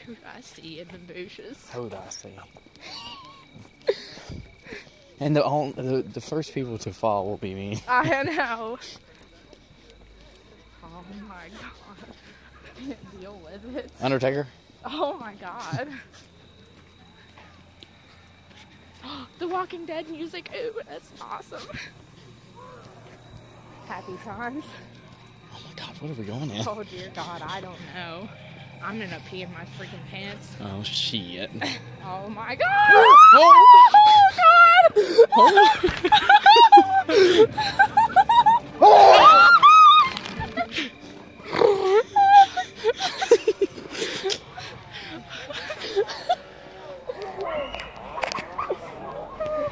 Who do I see in the bushes? Who do I see? And the first people to fall will be me. I know. Oh my god. I can't deal with it. Undertaker? Oh my god. The Walking Dead music. Ooh, that's awesome. Happy times. Oh my god, what are we going in? Oh dear god, I don't know. I'm gonna pee in my freaking pants. Oh shit. Oh my god! Oh,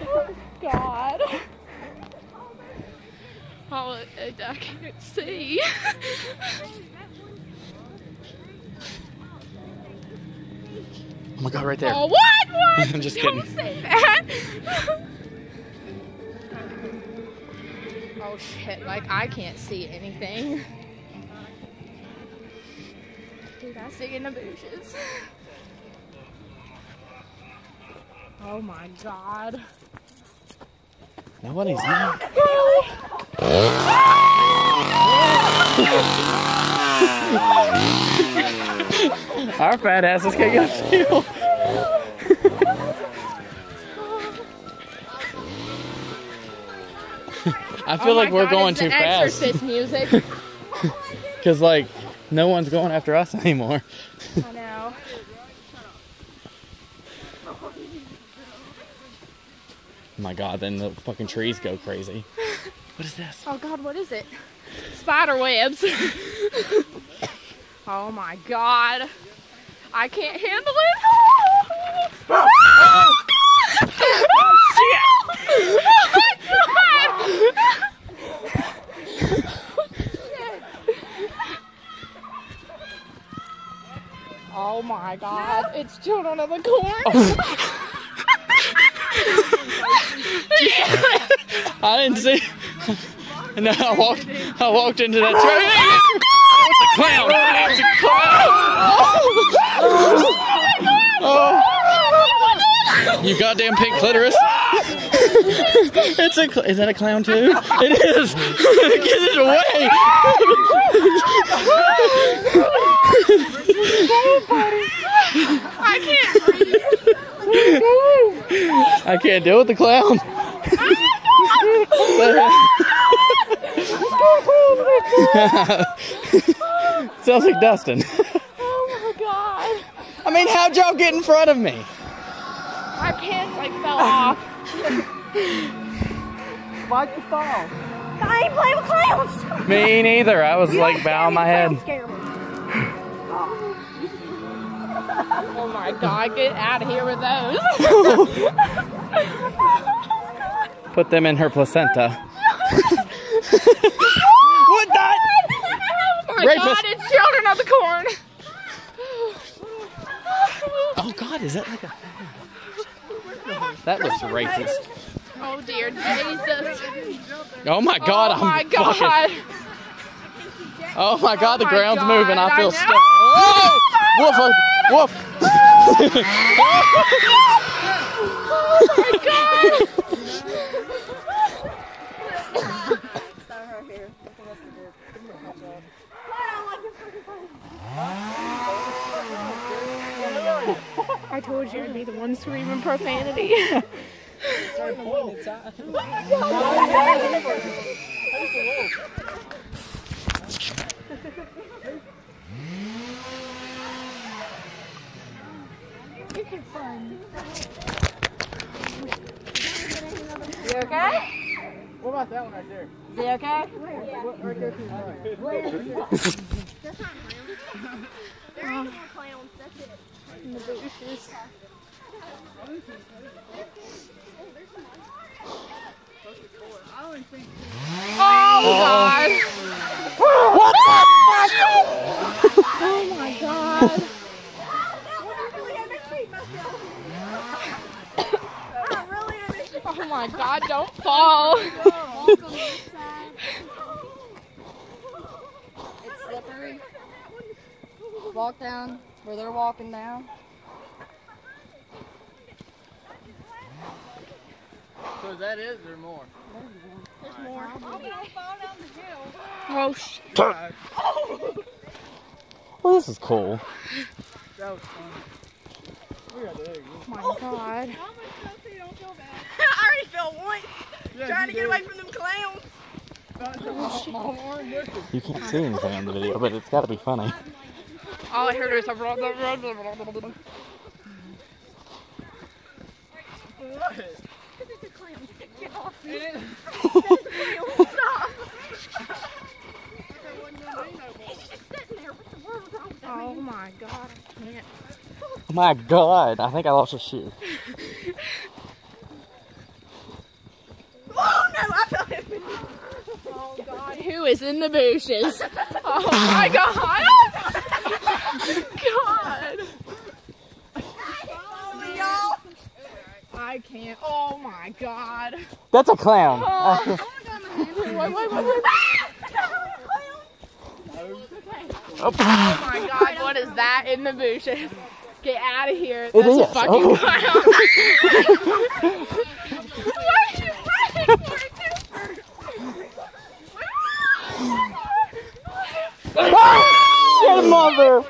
Oh god. Oh, I can't see. oh my god, right there. Oh, what? I'm just Don't kidding. say that. Oh shit, like I can't see anything. Dude, I see in the bushes. Oh my god. Nobody's there. Our fat asses can't get a feel. I feel like we're going too fast. Exorcist music. Because, like, no one's going after us anymore. I know. Oh my god, then the fucking trees go crazy. What is this? Oh god, what is it? Spider webs. Oh my god. I can't handle it. Oh, oh god! Oh shit! Oh my god! Oh my god, it's children of the corn. Oh. I didn't see. No, I walked into that tree. It's a clown. It's a clown. Oh. You goddamn pink clitoris. Is that a clown too? It is. Get it away. I can't breathe. I can't deal with the clown. Sounds like Dustin. Oh my god. I mean, how'd y'all get in front of me? My pants like fell off. Why'd you fall? I ain't playing with clowns. Me neither. I was like bowing my head. Oh my god, get out of here with those. Put them in her placenta. What that? Oh my Rapist. god, it's children of the corn. Oh god, is that like a... That looks racist. Oh dear Jesus. Oh my god, Oh my god. Fucking... Oh my god, the my ground's God, moving. I feel know. stuck. Oh! Woof! Woof! Oh my god. I told you I'd be the one screaming profanity. Started pointing inside. This is fun. You okay? What about that one right there? Is he okay? Right there to the right. That's not clowns. There ain't more clowns. That's it. In the bushes. Oh god! What the fuck? Oh my god! Oh my god, don't fall! walk down where they're walking down. So that is there more? There's more. Oh, shit. Well, this is cool. That was fun. We got there. Oh my God. I already felt one. Trying to get away from them clowns. You can't see anything on the video, but it's got to be funny. All I heard was a What? It's a clown. Get off me. It is. Stop. He's just sitting there. What the world is wrong with that Oh man? my God, I can't. Oh my God, I think I lost a shoe. Oh no, I felt it. Oh God, who is in the bushes? Oh my God. God. Y'all. I can't. Oh my God. That's a clown. Oh. Wait. Oh. Oh my God, what is that in the bushes? Get out of here. It That's is. a fucking Oh. clown. Why are you running for it, Your mother.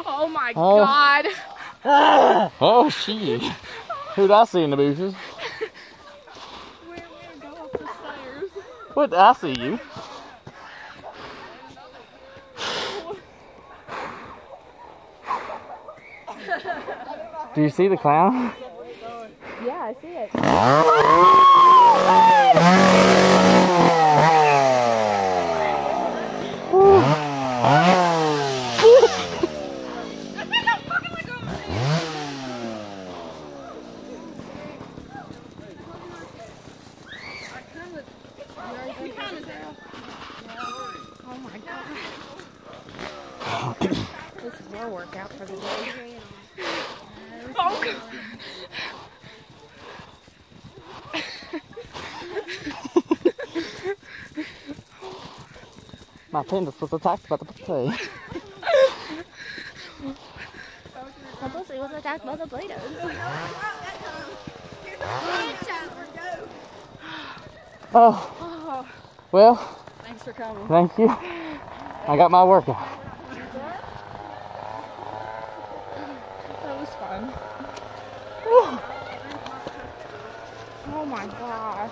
Oh my Oh. God. Oh, shit. Who'd I see in the bushes? We're gonna go up the stairs. What? I see you. Do you see the clown? Yeah, I see it. Oh my God. This is our workout for the day. Oh God. My penis was attacked by the potato. My pussy was attacked by the potatoes. Oh. Well, Thanks for coming. thank you. I got my workout. That was fun. Oh my gosh.